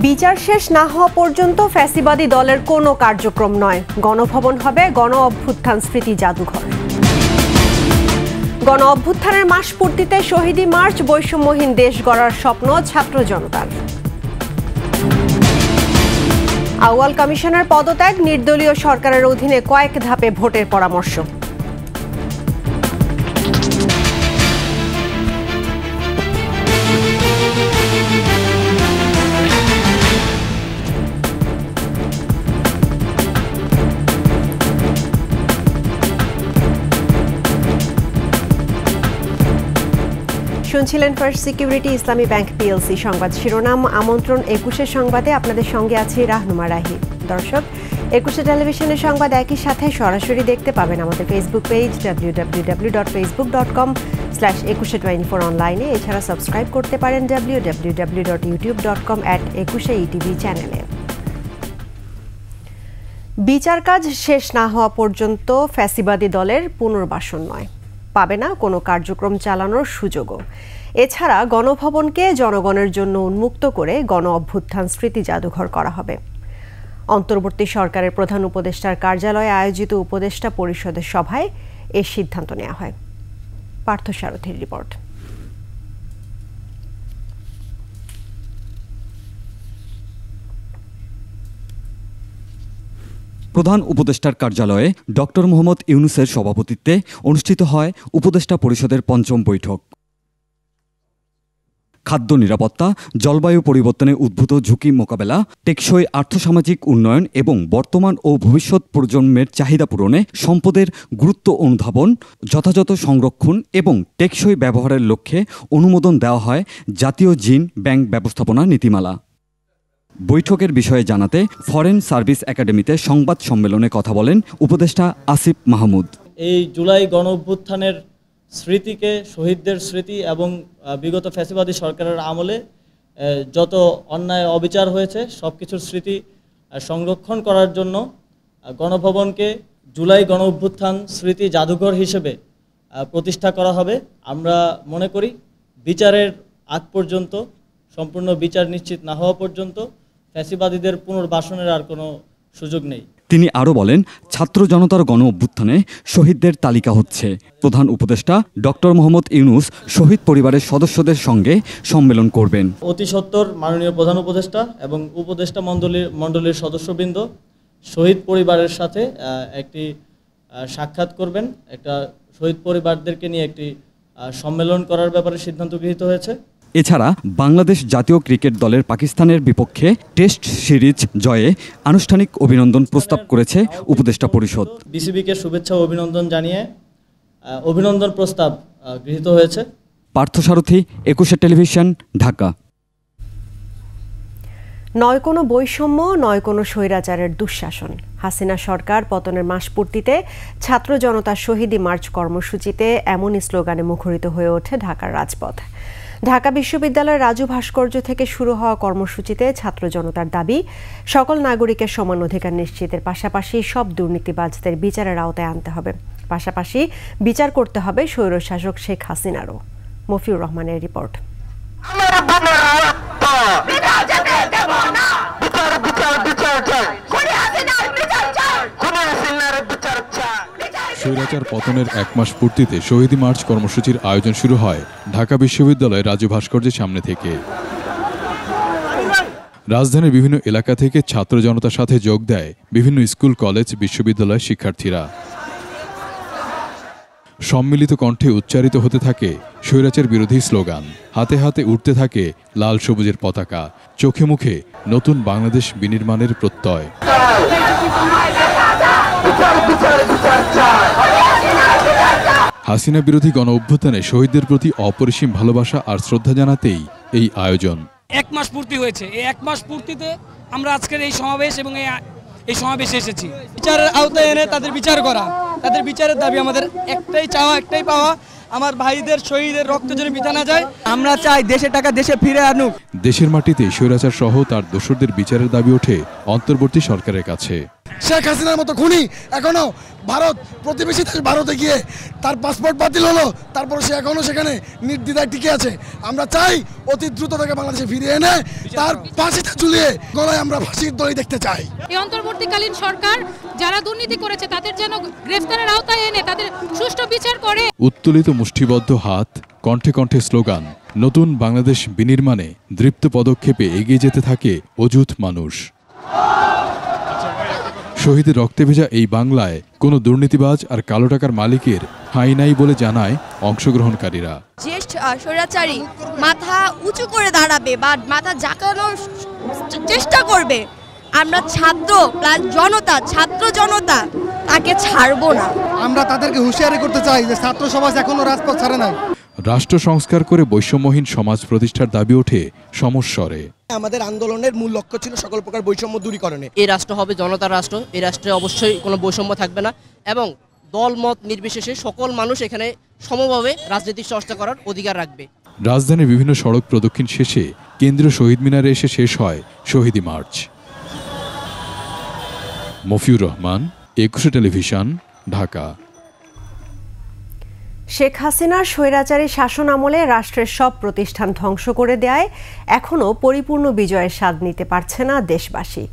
বিচার শেষ না হওয়া পর্যন্ত ফ্যাসিবাদী দলের কোনো কার্যক্রম নয়। গণভবন হবে গণ অভ্যুত্থান স্মৃতি জাদুঘর। গণ অভ্যুত্থানের মাস পূর্তিতে শহীদি মার্চ, বৈষম্যহীন দেশ গড়ার স্বপ্ন ছাত্র জনতার। আউয়াল কমিশনের পদত্যাগ, নির্দলীয় সরকারের অধীনে কয়েক ধাপে ভোটের পরামর্শ। শুনছিলেন ফার্স্ট সিকিউরিটি ইসলামী ব্যাংক পিএলসি সংবাদ শিরোনাম। আমন্ত্রণ ২১ সংবাদে আপনাদের সঙ্গে আছি রাহনুমা রাহি। দর্শক, ২১ টেলিভিশনের সংবাদ একই সাথে সরাসরি দেখতে পাবেন আমাদের ফেসবুক পেজ www.facebook.com/2124 অনলাইনে। এছাড়া সাবস্ক্রাইব করতে পারেন www.youtube.com/21etv চ্যানেলে। বিচার কাজ শেষ না হওয়া পর্যন্ত ফ্যাসিবাদী দলের পুনর্বাসন নয়, পাবে না কোনো কার্যক্রম চালানোর সুযোগও। এছাড়া গণভবনকে জনগণের জন্য উন্মুক্ত করে গণ অভ্যুত্থান স্মৃতি জাদুঘর করা হবে। অন্তর্বর্তী সরকারের প্রধান উপদেষ্টার কার্যালয়ে আয়োজিত উপদেষ্টা পরিষদের সভায় এ সিদ্ধান্ত নেওয়া হয়। পার্থ সারথীর রিপোর্ট। প্রধান উপদেষ্টার কার্যালয়ে ডক্টর মোহাম্মদ ইউনূসের সভাপতিত্বে অনুষ্ঠিত হয় উপদেষ্টা পরিষদের পঞ্চম বৈঠক। খাদ্য নিরাপত্তা, জলবায়ু পরিবর্তনে উদ্ভূত ঝুঁকি মোকাবেলা, টেকসই আর্থসামাজিক উন্নয়ন এবং বর্তমান ও ভবিষ্যৎ প্রজন্মের চাহিদা পূরণে সম্পদের গুরুত্ব অনুধাবন, যথাযথ সংরক্ষণ এবং টেকসই ব্যবহারের লক্ষ্যে অনুমোদন দেওয়া হয় জাতীয় জিন ব্যাংক ব্যবস্থাপনা নীতিমালা। বৈঠকের বিষয়ে জানাতে ফরেন সার্ভিস একাডেমিতে সংবাদ সম্মেলনে কথা বলেন উপদেষ্টা আসিফ মাহমুদ। এই জুলাই গণ অভ্যুত্থানের স্মৃতিকে, শহীদদের স্মৃতি এবং বিগত ফ্যাসিবাদী সরকারের আমলে যত অন্যায় অবিচার হয়েছে সব কিছুর স্মৃতি সংরক্ষণ করার জন্য গণভবনকে জুলাই গণ অভ্যুত্থান স্মৃতি জাদুঘর হিসেবে প্রতিষ্ঠা করা হবে। আমরা মনে করি বিচারের আগ পর্যন্ত, সম্পূর্ণ বিচার নিশ্চিত না হওয়া পর্যন্ত ফ্যাসিবাদীদের পুনর্বাসনের আর কোনো সুযোগ নেই। তিনি আরও বলেন, ছাত্র জনতার গণ অভ্যুত্থানে শহীদদের তালিকা হচ্ছে। প্রধান উপদেষ্টা ডক্টর মোহাম্মদ ইউনূস শহীদ পরিবারের সদস্যদের সঙ্গে সম্মেলন করবেন। অতি সত্বর মাননীয় প্রধান উপদেষ্টা এবং উপদেষ্টা মণ্ডলীর সদস্যবৃন্দ শহীদ পরিবারের সাথে একটি সাক্ষাৎ করবেন। একটা শহীদ পরিবারদেরকে নিয়ে একটি সম্মেলন করার ব্যাপারে সিদ্ধান্ত গৃহীত হয়েছে। এছাড়া বাংলাদেশ জাতীয় ক্রিকেট দলের পাকিস্তানের বিপক্ষে টেস্ট সিরিজ জয়ে আনুষ্ঠানিক অভিনন্দন প্রস্তাব করেছে উপদেষ্টা পরিষদ। বিসিবিকে শুভেচ্ছা ও অভিনন্দন জানিয়ে অভিনন্দন প্রস্তাব গৃহীত হয়েছে। পার্থ সারথী, ২১ টেলিভিশন, ঢাকা। নয় কোনো বৈষম্য, নয় কোনো স্বৈরাচারের দুঃশাসন। হাসিনা সরকার পতনের মাস পূর্তিতে ছাত্র জনতার শহীদি মার্চ কর্মসূচিতে এমনই স্লোগানে মুখরিত হয়ে ওঠে ঢাকার রাজপথ। ঢাকা বিশ্ববিদ্যালয়ের রাজু ভাস্কর্য থেকে শুরু হওয়া কর্মসূচিতে ছাত্র জনতার দাবি, সকল নাগরিকের সমান অধিকার নিশ্চিতের পাশাপাশি সব দুর্নীতিবাজদের বিচারের আওতায় আনতে হবে। পাশাপাশি বিচার করতে হবে স্বৈরশাসক শেখ হাসিনারও। মফিউর রহমানের রিপোর্ট। স্বৈরাচার পতনের এক মাস পূর্তিতে শহীদি মার্চ কর্মসূচির আয়োজন শুরু হয় ঢাকা বিশ্ববিদ্যালয়ের রাজু ভাস্কর্যের সামনে থেকে। রাজধানীর বিভিন্ন এলাকা থেকে ছাত্র জনতার সাথে যোগ দেয় বিভিন্ন স্কুল, কলেজ, বিশ্ববিদ্যালয়ের শিক্ষার্থীরা। সম্মিলিত কণ্ঠে উচ্চারিত হতে থাকে স্বৈরাচার বিরোধী স্লোগান, হাতে হাতে উঠতে থাকে লাল সবুজের পতাকা, চোখে মুখে নতুন বাংলাদেশ বিনির্মাণের প্রত্যয়। হাসিনা বিরোধী গণ অভ্যুত্থানে শহীদদের প্রতি অপরিসীম ভালোবাসা আর শ্রদ্ধা জানাতেই এই আয়োজন। এক মাস পূর্তি হয়েছে। এই এক মাস পূর্তিতে আমরা আজকের এই সমাবেশ এবং এই সমাবেশে এসেছি বিচারের আওতায় এনে তাদের বিচার করা। তাদের বিচারের দাবি আমাদের একটাই চাওয়া, একটাই পাওয়া, আমার ভাইদের শহীদের রক্ত যেন বৃথা না যায়। আমরা চাই দেশের টাকা দেশে ফিরে আনুক। দেশের মাটিতে স্বৈরাচার সহ তার দোসরদের বিচারের দাবি ওঠে অন্তর্বর্তী সরকারের কাছে। শেখ হাসিনার মতো খুনি এখনো ভারত প্রতিবেশী দেশ ভারতে গিয়ে তার পাসপোর্ট বাতিল হলো, তারপরে সে এখনো সেখানে নির্দ্বিধায় টিকে আছে। আমরা চাই অতি দ্রুত তাকে বাংলাদেশে ফিরিয়ে এনে তার ফাঁসিতে ঝুলিয়ে গলায় আমরা ফাঁসির দড়ি দেখতে চাই। এই অন্তর্বর্তীকালীন সরকার যারা দুর্নীতি করেছে তাদের যেন গ্রেফতারের আওতায় এনে তাদের সুষ্ঠু বিচার করে। উত্তোলিত মুষ্টিবদ্ধ হাত, কণ্ঠে কণ্ঠে স্লোগান, নতুন বাংলাদেশ বিনির্মাণে দৃপ্ত পদক্ষেপে এগিয়ে যেতে থাকে অযুত মানুষ। শহীদের রক্তে ভেজা এই বাংলায় কোনো দুর্নীতিবাজ আর কালো টাকার মালিকের ঠাঁই নাই বলে জানায় অংশগ্রহণকারীরা। যে স্বৈরাচারী মাথা উঁচু করে দাঁড়াবে বা মাথা জাকানোর চেষ্টা করবে, আমরা ছাত্র প্লাস জনতা, ছাত্র জনতা তাকে ছাড়বো না। আমরা তাদেরকে হুঁশিয়ারি করতে চাই যে ছাত্র সমাজ এখনো রাজপথ ছাড়ে নাই। রাষ্ট্র সংস্কার করে বৈষম্যহীন সমাজ প্রতিষ্ঠার দাবি ওঠে সমস্বরে। আমাদের আন্দোলনের মূল লক্ষ্য ছিল সকল প্রকার বৈষম্য দূরীকরণে। এই রাষ্ট্র হবে জনতার রাষ্ট্র, এই রাষ্ট্রে অবশ্যই কোনো বৈষম্য থাকবে না এবং দল মত নির্বিশেষে সকল মানুষ এখানে সমভাবে রাজনৈতিক চর্চা করার অধিকার রাখবে। রাজধানীর বিভিন্ন সড়ক প্রদক্ষিণ শেষে কেন্দ্রীয় শহীদ মিনারে এসে শেষ হয় শহীদি মার্চ। মফিউর রহমান, একুশে টেলিভিশন, ঢাকা। শেখ হাসিনার স্বৈরাচারী শাসন আমলে রাষ্ট্রের সব প্রতিষ্ঠান ধ্বংস করে দেয় এখনও পরিপূর্ণ বিজয়ের স্বাদ নিতে পারছে না দেশবাসী।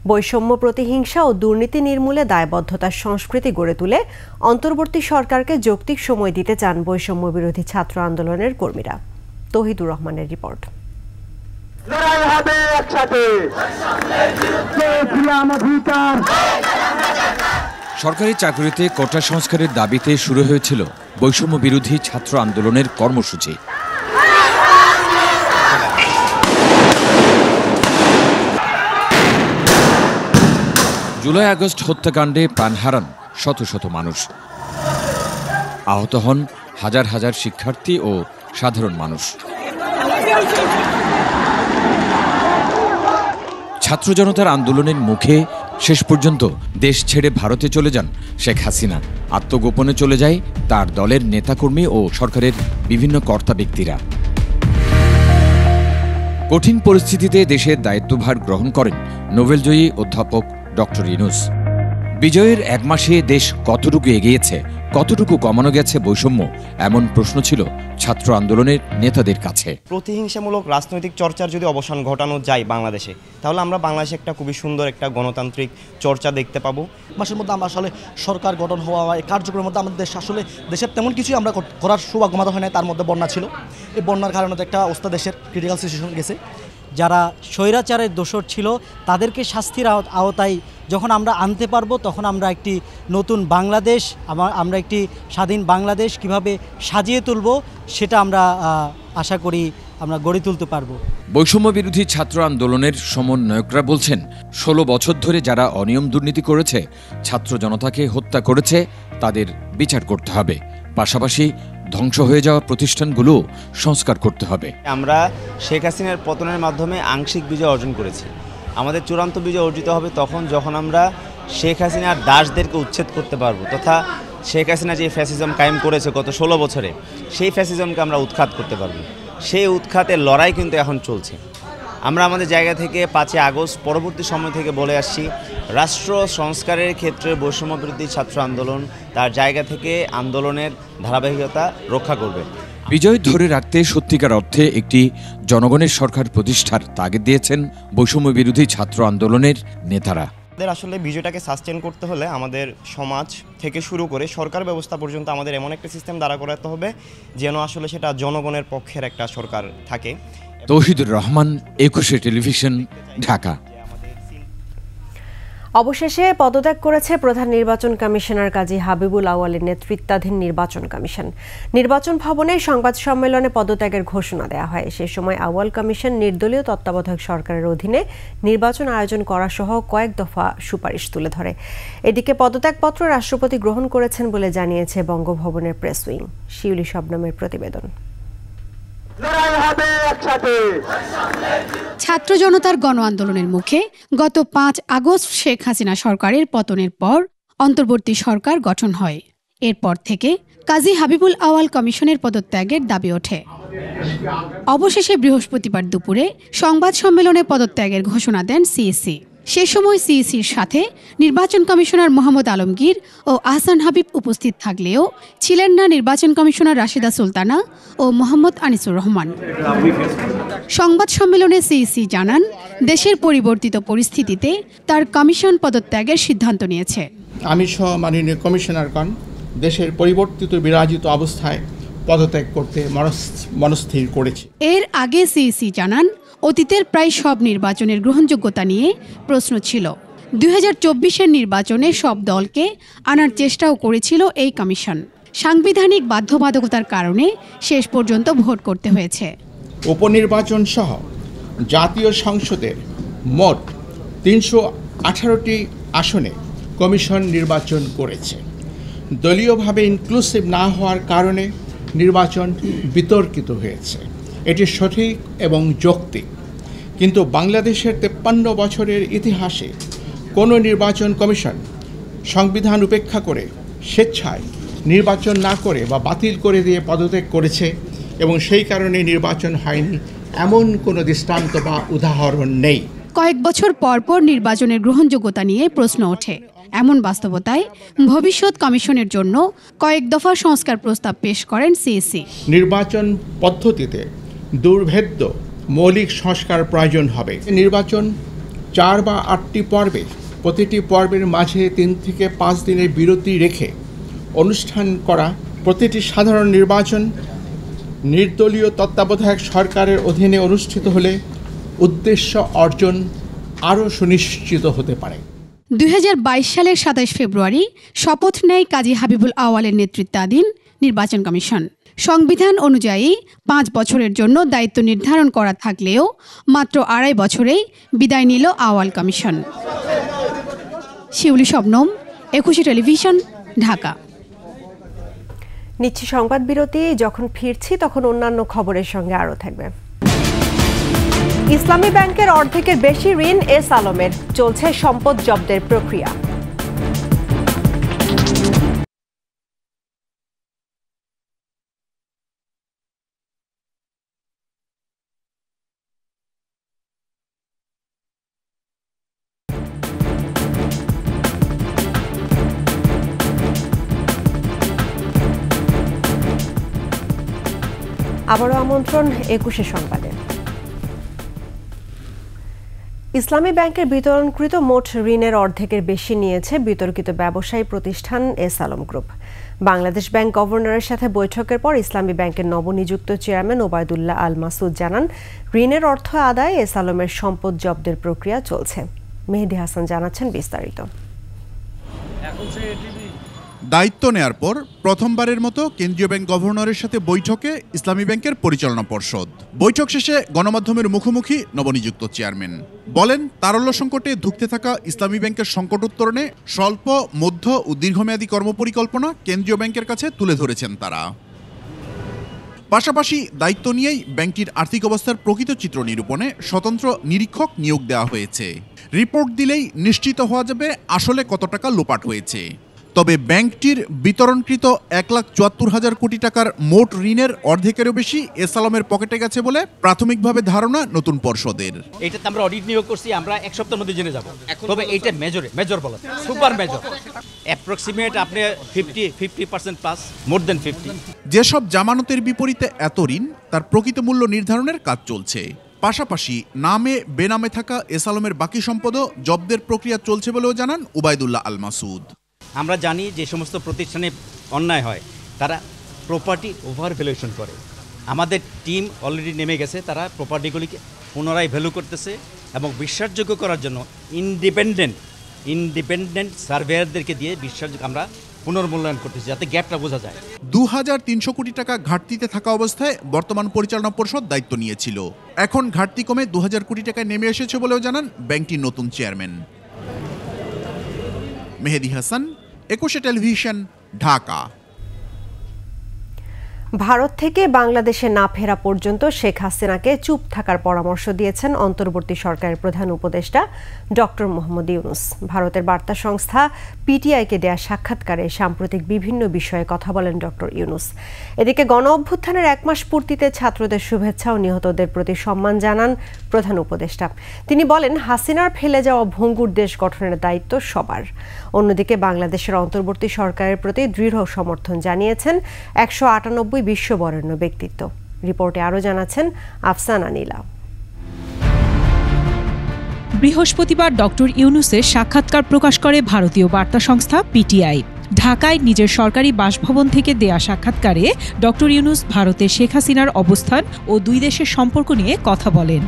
বৈষম্য, প্রতিহিংসা ও দুর্নীতি নির্মূলে দায়বদ্ধতার সংস্কৃতি গড়ে তুলে অন্তর্বর্তী সরকারকে যৌক্তিক সময় দিতে চান বৈষম্য বিরোধী ছাত্র আন্দোলনের কর্মীরা। তৌহিদুর রহমানের রিপোর্ট। সরকারি চাকরিতে কোটা সংস্কারের দাবিতে শুরু হয়েছিল বৈষম্য বিরোধী ছাত্র আন্দোলনের কর্মসূচি। জুলাই আগস্ট হত্যাকাণ্ডে প্রাণ হারান শত শত মানুষ, আহত হন হাজার হাজার শিক্ষার্থী ও সাধারণ মানুষ। ছাত্র জনতার আন্দোলনের মুখে শেষ পর্যন্ত দেশ ছেড়ে ভারতে চলে যান শেখ হাসিনা। আত্মগোপনে চলে যায় তার দলের নেতাকর্মী ও সরকারের বিভিন্ন কর্তা ব্যক্তিরা। কঠিন পরিস্থিতিতে দেশের দায়িত্বভার গ্রহণ করেন নোবেলজয়ী অধ্যাপক ডক্টর ইউনূস। বিজয়ের এক মাসে দেশ কতটুকু এগিয়েছে, কতটুকু কমানো গেছে বৈষম্য, এমন প্রশ্ন ছিল ছাত্র আন্দোলনের নেতাদের কাছে। প্রতিহিংসামূলক রাজনৈতিক চর্চার যদি অবসান ঘটানো যায় বাংলাদেশে, তাহলে আমরা বাংলাদেশে একটা খুবই সুন্দর একটা গণতান্ত্রিক চর্চা দেখতে পাবো। মাসের মধ্যে আমরা আসলে সরকার গঠন হওয়া এই কার্যক্রমের মধ্যে আমাদের দেশ আসলে দেশের তেমন কিছুই আমরা করার সৌভাগ্য আমাদের হয় না। তার মধ্যে বন্যা ছিল, এই বন্যার কারণে একটা অবস্থা দেশের ক্রিটিক্যাল সিচুয়েশন গেছে। যারা স্বৈরাচারের দোষর ছিল তাদেরকে শাস্তির আওতায় যখন আমরা আনতে পারবো, তখন আমরা একটি নতুন বাংলাদেশ, আমরা একটি স্বাধীন বাংলাদেশ কিভাবে সাজিয়ে তুলব, সেটা আমরা আশা করি আমরা গড়ে তুলতে পারবো। বৈষম্য বিরোধী ছাত্র আন্দোলনের সমন্বয়করা বলছেন, 16 বছর ধরে যারা অনিয়ম দুর্নীতি করেছে, ছাত্র জনতাকে হত্যা করেছে, তাদের বিচার করতে হবে। পাশাপাশি ধ্বংস হয়ে যাওয়া প্রতিষ্ঠানগুলো সংস্কার করতে হবে। আমরা শেখ হাসিনার পতনের মাধ্যমে আংশিক বিজয় অর্জন করেছি। আমাদের চূড়ান্ত বিজয় অর্জিত হবে তখন যখন আমরা শেখ হাসিনার দাসদেরকে উচ্ছেদ করতে পারবো, তথা শেখ হাসিনা যে ফ্যাসিজম কায়েম করেছে গত 16 বছরে, সেই ফ্যাসিজমকে আমরা উৎখাত করতে পারবো। সেই উৎখাতের লড়াই কিন্তু এখন চলছে। আমরা আমাদের জায়গা থেকে 5 আগস্ট পরবর্তী সময় থেকে বলে আসছি, রাষ্ট্র সংস্কারের ক্ষেত্রে বৈষম্য বিরোধী ছাত্র আন্দোলন তার জায়গা থেকে আন্দোলনের ধারাবাহিকতা রক্ষা করবে। বিজয় ধরে রাখতে সত্যিকার অর্থে একটি জনগণের সরকার প্রতিষ্ঠার তাগিদ দিয়েছেন বৈষম্য বিরোধী ছাত্র আন্দোলনের নেতারা। আমাদের আসলে বিজয়টাকে সাস্টেন করতে হলে আমাদের সমাজ থেকে শুরু করে সরকার ব্যবস্থা পর্যন্ত আমাদের এমন একটা সিস্টেম দাঁড়া করাতে হবে যেন আসলে সেটা জনগণের পক্ষের একটা সরকার থাকে। তৌহিদুর রহমান, একুশে টেলিভিশন, ঢাকা। অবশেষে পদত্যাগ করেছে প্রধান নির্বাচন কমিশনার কাজী হাবিবুল আউয়ালের নেতৃত্বাধীন নির্বাচন কমিশন। নির্বাচন ভবনে সংবাদ সম্মেলনে পদত্যাগের ঘোষণা দেওয়া হয়। সে সময় আউয়াল কমিশন নির্দলীয় তত্ত্বাবধায়ক সরকারের অধীনে নির্বাচন আয়োজন করা সহ কয়েক দফা সুপারিশ তুলে ধরে। এদিকে পদত্যাগপত্র রাষ্ট্রপতি গ্রহণ করেছেন বলে জানিয়েছে বঙ্গভবনের প্রেস উইং। শিউলি শবনমের প্রতিবেদন। ছাত্র জনতার গণ আন্দোলনের মুখে গত 5 আগস্ট শেখ হাসিনা সরকারের পতনের পর অন্তর্বর্তী সরকার গঠন হয়। এরপর থেকে কাজী হাবিবুল আউয়াল কমিশনের পদত্যাগের দাবি ওঠে। অবশেষে বৃহস্পতিবার দুপুরে সংবাদ সম্মেলনে পদত্যাগের ঘোষণা দেন সিইসি। সে সময় সিইসির সাথে নির্বাচন কমিশনার মোহাম্মদ আলমগীর ও আহসান হাবিব উপস্থিত থাকলেও ছিলেন না নির্বাচন কমিশনার রাশেদা সুলতানা ও মোহাম্মদ আনিসুর রহমান। সংবাদ সম্মেলনে সিইসি জানান, দেশের পরিবর্তিত পরিস্থিতিতে তার কমিশন পদত্যাগের সিদ্ধান্ত নিয়েছে। আমি সহ মাননীয় কমিশনারগণ দেশের পরিবর্তিত বিরাজিত অবস্থায় পদত্যাগ করতে মনস্থির করেছি। এর আগে সিইসি জানান, অতীতের প্রায় সব নির্বাচনের গ্রহণযোগ্যতা নিয়ে প্রশ্ন ছিল। 2024-এর নির্বাচনে সব দলকে আনার চেষ্টাও করেছিল এই কমিশন। সাংবিধানিক বাধ্যবাধকতার কারণে শেষ পর্যন্ত ভোট করতে হয়েছে। উপনির্বাচন সহ জাতীয় সংসদের মোট 318টি আসনে কমিশন নির্বাচন করেছে। দলীয়ভাবে ইনক্লুসিভ না হওয়ার কারণে নির্বাচন বিতর্কিত হয়েছে। এটি সঠিক এবং যৌক্তিক, কিন্তু বাংলাদেশের 53 বছরের ইতিহাসে কোনো নির্বাচন কমিশন সংবিধান উপেক্ষা করে স্বেচ্ছায় নির্বাচন না করে বা বাতিল করে দিয়ে পদত্যাগ করেছে এবং সেই কারণে নির্বাচন হয়নি এমন কোনো দৃষ্টান্ত বা উদাহরণ নেই। কয়েক বছর পর পর নির্বাচনের গ্রহণযোগ্যতা নিয়ে প্রশ্ন ওঠে। এমন বাস্তবতায় ভবিষ্যৎ কমিশনের জন্য কয়েক দফা সংস্কার প্রস্তাব পেশ করেন সিইসি। নির্বাচন পদ্ধতিতে দুর্ভেদ্য মৌলিক সংস্কার প্রয়োজন হবে। নির্বাচন 4 বা 8টি পর্বে, প্রতিটি পর্বের মাঝে 3 থেকে 5 দিনের বিরতি রেখে অনুষ্ঠান করা। প্রতিটি সাধারণ নির্বাচন নির্দলীয় তত্ত্বাবধায়ক সরকারের অধীনে অনুষ্ঠিত হলে উদ্দেশ্য অর্জন আরও সুনিশ্চিত হতে পারে। 2022 সালের 27 ফেব্রুয়ারি শপথ নেয় কাজী হাবিবুল আওয়ালের নেতৃত্বাধীন নির্বাচন কমিশন। সংবিধান অনুযায়ী 5 বছরের জন্য দায়িত্ব নির্ধারণ করা থাকলেও মাত্র 2.5 বছরেই বিদায় নিল আওয়াল কমিশন। শিউলি শবনম, 21 টেলিভিশন, ঢাকা। নিচ্ছি সংবাদ বিরতি। যখন ফিরছি তখন অন্যান্য খবরের সঙ্গে আরও থাকবে। ইসলামী ব্যাংকের অর্ধেকের বেশি ঋণ এস আলমের, চলছে সম্পদ জব্দের প্রক্রিয়া। আবারও আমন্ত্রণ 21 সংবাদে। ইসলামী ব্যাংকের বিতরণকৃত মোট ঋণের অর্ধেকের বেশি নিয়েছে বিতর্কিত ব্যবসায়ী প্রতিষ্ঠান S Alam group. Bangladesh bank গভর্নরের সাথে বৈঠকের পর ইসলামী ব্যাংকের নবনিযুক্ত চেয়ারম্যান ওবায়দুল্লাহ আল মাসুদ জানান, ঋণের অর্থ আদায়ে এস আলমের সম্পদ জব্দের প্রক্রিয়া চলছে। মেহেদী হাসান জানাচ্ছেন বিস্তারিত। দায়িত্ব নেয়ার পর প্রথমবারের মতো কেন্দ্রীয় ব্যাংক গভর্নরের সাথে বৈঠকে ইসলামী ব্যাংকের পরিচালনা পর্ষদ। বৈঠক শেষে গণমাধ্যমের মুখোমুখি নবনিযুক্ত চেয়ারম্যান বলেন, তারল্য সংকটে ধুঁকতে থাকা ইসলামী ব্যাংকের সংকট উত্তরণে স্বল্প, মধ্য ও দীর্ঘমেয়াদী কর্মপরিকল্পনা কেন্দ্রীয় ব্যাংকের কাছে তুলে ধরেছেন তারা। পাশাপাশি দায়িত্ব নিয়েই ব্যাংকটির আর্থিক অবস্থার প্রকৃত চিত্র নিরূপণে স্বতন্ত্র নিরীক্ষক নিয়োগ দেওয়া হয়েছে। রিপোর্ট দিলেই নিশ্চিত হওয়া যাবে আসলে কত টাকা লোপাট হয়েছে। তবে ব্যাংকটির বিতরণকৃত 1,74,000 কোটি টাকার মোট ঋণের অর্ধেকেরও বেশি এস আলমের পকেটে গেছে বলে প্রাথমিকভাবে ধারণা নতুন পর্ষদের। এইটাতে আমরা অডিট নিয়োগ করছি, আমরা 1 সপ্তাহের মধ্যে জেনে যাব। তবে এইটা মেজর বলা, সুপার মেজর, অ্যাপ্রক্সিমেট আপনি 50% প্লাস, মোর দেন 50। যেসব জামানতের বিপরীতে এত ঋণ, তার প্রকৃত মূল্য নির্ধারণের কাজ চলছে। পাশাপাশি নামে বেনামে থাকা এস আলমের বাকি সম্পদও জব্দের প্রক্রিয়া চলছে বলেও জানান ওবায়দুল্লাহ আল মাসুদ। আমরা জানি যে সমস্ত প্রতিষ্ঠানে অন্যায় হয় তারা প্রপার্টি ওভার ভ্যালুয়েশন করে। আমাদের টিম অলরেডি নেমে গেছে, তারা প্রপার্টিগুলিকে পুনরায় ভ্যালু করতেছে এবং বিশ্বাসযোগ্য করার জন্য ইন্ডিপেন্ডেন্ট সার্ভেয়ারদেরকে দিয়ে বিশ্বাসযোগ্য আমরা পুনর্মূল্যায়ন করতেছি, যাতে গ্যাপটা বোঝা যায়। 2,300 কোটি টাকা ঘাটতিতে থাকা অবস্থায় বর্তমান পরিচালনা পর্ষদ দায়িত্ব নিয়েছিল। এখন ঘাটতি কমে 2,000 কোটি টাকায় নেমে এসেছে বলেও জানান ব্যাংকটির নতুন চেয়ারম্যান। মেহেদী হাসান, 21 টেলিভিশন, ঢাকা। ভারত থেকে বাংলাদেশে না ফেরা পর্যন্ত শেখ হাসিনাকে চুপ থাকার পরামর্শ দিয়েছেন অন্তর্বর্তী সরকারের প্রধান উপদেষ্টা ডক্টর মোহাম্মদ ইউনূস। ভারতের বার্তা সংস্থা পিটিআইকে দেয়া সাক্ষাৎকারে সাম্প্রতিক বিভিন্ন বিষয়ে কথা বলেন ডক্টর ইউনূস। এদিকে গণ অভ্যুত্থানের 1 মাস পূর্তিতে ছাত্রদের শুভেচ্ছা ও নিহতদের প্রতি সম্মান জানান প্রধান উপদেষ্টা। তিনি বলেন, হাসিনার ফেলে যাওয়া ভঙ্গুর দেশ গঠনের দায়িত্ব সবার। অন্যদিকে বাংলাদেশের অন্তর্বর্তী সরকারের প্রতি দৃঢ় সমর্থন জানিয়েছেন 198 বিশ্ববরেণ্য ব্যক্তিত্ব। রিপোর্টে আরও জানাচ্ছেন আফসানা নীলা। বৃহস্পতিবার ডক্টর ইউনূসের সাক্ষাৎকার প্রকাশ করে ভারতীয় বার্তা সংস্থা পিটিআই। ঢাকায় নিজের সরকারি বাসভবন থেকে দেয়া সাক্ষাৎকারে ডক্টর ইউনূস ভারতে শেখ হাসিনার অবস্থান ও দুই দেশের সম্পর্ক নিয়ে কথা বলেন।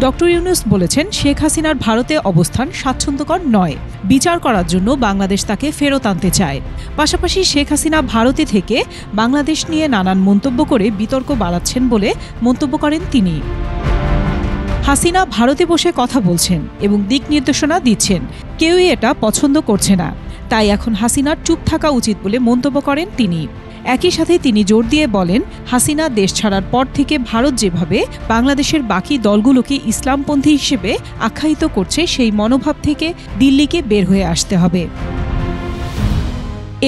ডক্টর ইউনূস বলেছেন, শেখ হাসিনার ভারতে অবস্থান স্বাচ্ছন্দ্যকর নয়। বিচার করার জন্য বাংলাদেশ তাকে ফেরত আনতে চায়। পাশাপাশি শেখ হাসিনা ভারতে থেকে বাংলাদেশ নিয়ে নানান মন্তব্য করে বিতর্ক বাড়াচ্ছেন বলে মন্তব্য করেন তিনি। হাসিনা ভারতে বসে কথা বলছেন এবং দিক নির্দেশনা দিচ্ছেন। কেউই এটা পছন্দ করছে না, তাই এখন হাসিনার চুপ থাকা উচিত বলে মন্তব্য করেন তিনি। একই সাথে তিনি জোর দিয়ে বলেন, হাসিনা দেশ ছাড়ার পর থেকে ভারত যেভাবে বাংলাদেশের বাকি দলগুলোকে ইসলামপন্থী হিসেবে আখ্যায়িত করছে, সেই মনোভাব থেকে দিল্লিকে বের হয়ে আসতে হবে।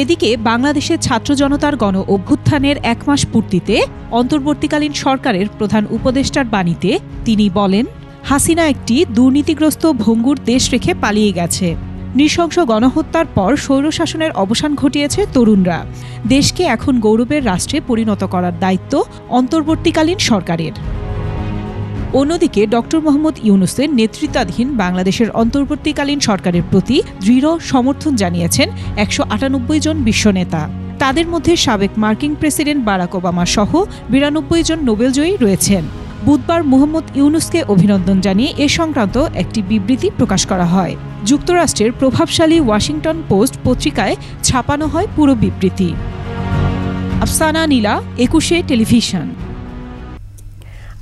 এদিকে বাংলাদেশের ছাত্র জনতার গণ অভ্যুত্থানের 1 মাস পূর্তিতে অন্তর্বর্তীকালীন সরকারের প্রধান উপদেষ্টার বাণীতে তিনি বলেন, হাসিনা একটি দুর্নীতিগ্রস্ত ভঙ্গুর দেশ রেখে পালিয়ে গেছে। নৃশংস গণহত্যার পর স্বৈরশাসনের অবসান ঘটিয়েছে তরুণরা। দেশকে এখন গৌরবের রাষ্ট্রে পরিণত করার দায়িত্ব অন্তর্বর্তীকালীন সরকারের। অন্যদিকে ডক্টর মোহাম্মদ ইউনূসের নেতৃত্বাধীন বাংলাদেশের অন্তর্বর্তীকালীন সরকারের প্রতি দৃঢ় সমর্থন জানিয়েছেন 198 জন বিশ্ব নেতা। তাদের মধ্যে সাবেক মার্কিন প্রেসিডেন্ট বারাক ওবামা সহ 92 জন নোবেলজয়ী রয়েছেন। বুধবার মোহাম্মদ ইউনূসকে অভিনন্দন জানিয়ে এ সংক্রান্ত একটি বিবৃতি প্রকাশ করা হয়। যুক্তরাষ্ট্রের প্রভাবশালী ওয়াশিংটন পোস্ট পত্রিকায় ছাপানো হয় পুরো বিবৃতি। আফসানা নীলা, 21 টেলিভিশন।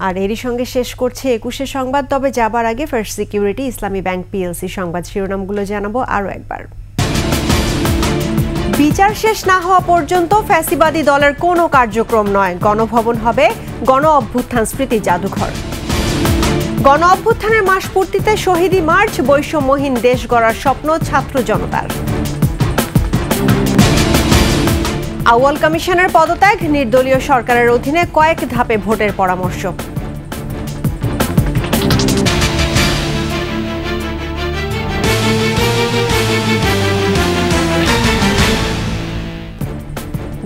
আর এরই সঙ্গে শেষ করছে 21 সংবাদ। তবে যাবার আগে ফার্স্ট সিকিউরিটি ইসলামী ব্যাংক পিএলসি সংবাদ শিরোনামগুলো জানাবো আরও একবার। বিচার শেষ না হওয়া পর্যন্ত ফ্যাসিবাদী দলের কোনো কার্যক্রম নয়, গণভবন হবে গণ অভ্যুত্থান স্মৃতি জাদুঘর। গণ অভ্যুত্থানের মাস পূর্তিতে শহীদি মার্চ, বৈষম্যহীন দেশ গড়ার স্বপ্ন ছাত্র জনতার। আউয়াল কমিশনের পদত্যাগ, নির্দলীয় সরকারের অধীনে কয়েক ধাপে ভোটের পরামর্শ।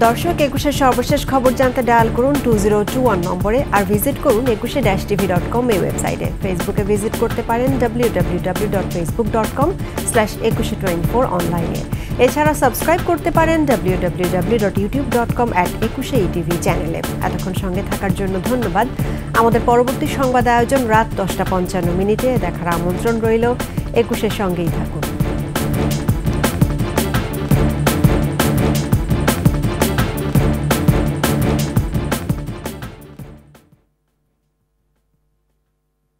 দর্শক, 21 সর্বশেষ খবর জানতে ডায়াল করুন 2021 নম্বরে, আর ভিজিট করুন 21-tv.com এই ওয়েবসাইটে। ফেসবুকে ভিজিট করতে পারেন www.facebook.com/2124 অনলাইনে। এছাড়া সাবস্ক্রাইব করতে পারেন www.youtube.com/21etv চ্যানেলে। এতক্ষণ সঙ্গে থাকার জন্য ধন্যবাদ। আমাদের পরবর্তী সংবাদ আয়োজন রাত 10:55 দেখার আমন্ত্রণ রইল। 21-এর সঙ্গেই থাকুন।